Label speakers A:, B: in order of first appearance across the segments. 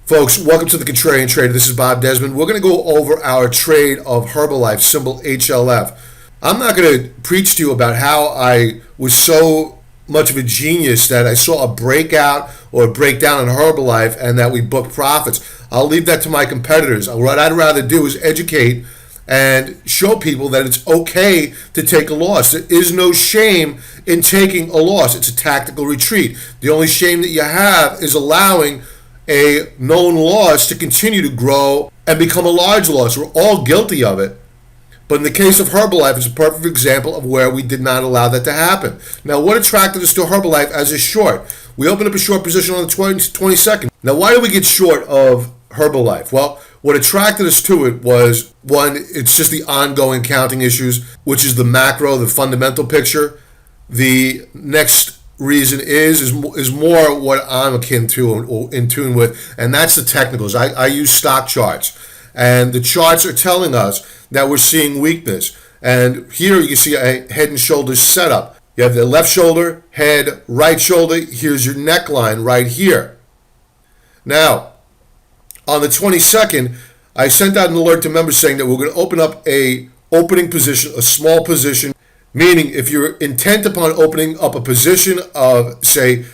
A: Folks, welcome to the Contrarian Trader. This is Bob Desmond. We're going to go over our trade of Herbalife, symbol HLF. I'm not going to preach to you about how I was so much of a genius that I saw a breakout or a breakdown on Herbalife and that we booked profits. I'll leave that to my competitors. What I'd rather do is educate and show people that it's okay to take a loss. There is no shame in taking a loss. It's a tactical retreat. The only shame that you have is allowing a known loss to continue to grow and become a large loss. We're all guilty of it. But in the case of Herbalife, it's a perfect example of where we did not allow that to happen. Now, what attracted us to Herbalife as a short? We opened up a short position on the 22nd. Now, why did we get short of Herbalife? Well, what attracted us to it was, one, it's just the ongoing counting issues, which is the macro, the fundamental picture. The next reason is more what I'm akin to or in tune with, and that's the technicals. I use stock charts, and the charts are telling us that we're seeing weakness. And here you see a head and shoulders setup. You have the left shoulder, head, right shoulder. Here's your neckline right here. Now, on the 22nd, I sent out an alert to members saying that we're going to open up a opening position, a small position. Meaning, if you're intent upon opening up a position of, say,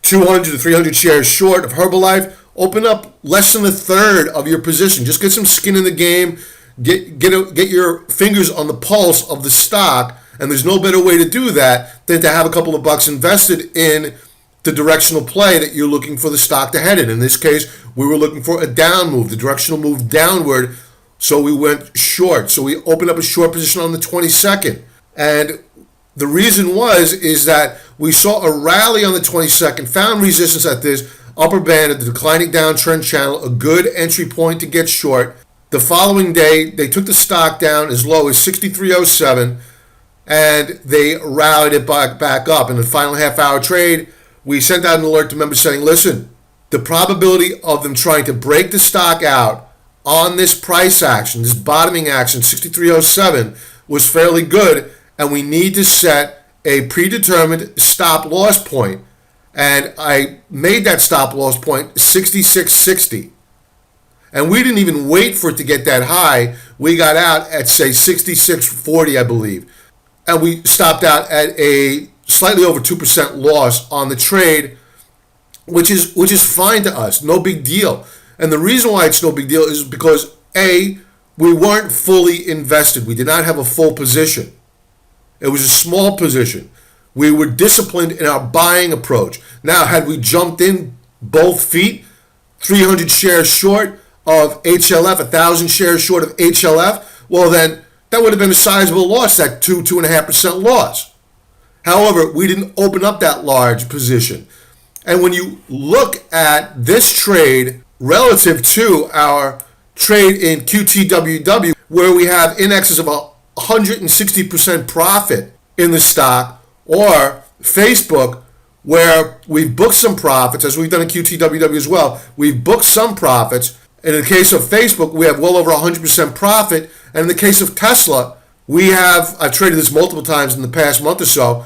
A: 200 to 300 shares short of Herbalife, open up less than a third of your position. Just get some skin in the game. Get your fingers on the pulse of the stock. And there's no better way to do that than to have a couple of bucks invested in the directional play that you're looking for the stock to head in. In this case, we were looking for a down move, the directional move downward. So we went short. So we opened up a short position on the 22nd. And the reason is that we saw a rally on the 22nd, found resistance at this upper band of the declining downtrend channel, a good entry point to get short. The following day, they took the stock down as low as 63.07, and they rallied it back up. In the final half-hour trade, we sent out an alert to members saying, listen, the probability of them trying to break the stock out on this price action, this bottoming action, 63.07, was fairly good. And we need to set a predetermined stop loss point. And I made that stop loss point 66.60. And we didn't even wait for it to get that high. We got out at, say, 66.40, I believe. And we stopped out at a slightly over 2% loss on the trade, which is fine to us. No big deal. And the reason why it's no big deal is because, A, we weren't fully invested. We did not have a full position. It was a small position. We were disciplined in our buying approach. Now, had we jumped in both feet, 300 shares short of HLF, 1,000 shares short of HLF, well then, that would have been a sizable loss, that 2.5% loss. However, we didn't open up that large position. And when you look at this trade relative to our trade in QTWW, where we have in excess of 160% profit in the stock, or Facebook, where we've booked some profits, as we've done in QTWW as well. We've booked some profits. And in the case of Facebook, we have well over 100% profit. And in the case of Tesla, I've traded this multiple times in the past month or so,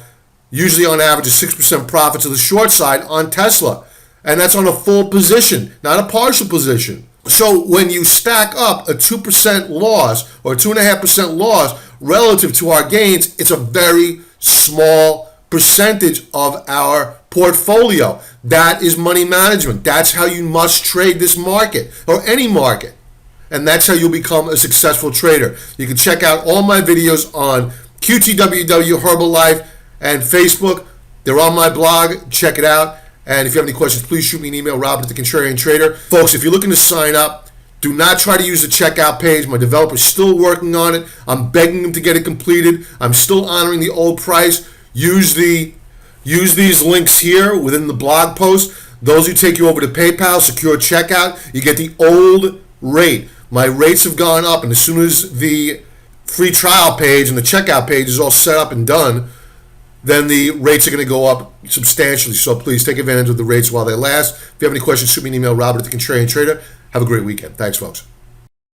A: usually on average a 6% profit to the short side on Tesla. And that's on a full position, not a partial position. So when you stack up a 2% loss or 2.5% loss relative to our gains, it's a very small percentage of our portfolio. That is money management. That's how you must trade this market or any market. And that's how you'll become a successful trader. You can check out all my videos on QTWW, Herbalife, and Facebook. They're on my blog. Check it out. And if you have any questions, please shoot me an email, Robert at the Contrarian Trader. Folks, if you're looking to sign up, do not try to use the checkout page. My developer's still working on it. I'm begging them to get it completed. I'm still honoring the old price. Use these links here within the blog post. Those who take you over to PayPal, secure checkout, you get the old rate. My rates have gone up, and as soon as the free trial page and the checkout page is all set up and done, then the rates are going to go up substantially. So please take advantage of the rates while they last. If you have any questions, shoot me an email, Robert at the Contrarian Trader. Have a great weekend. Thanks, folks.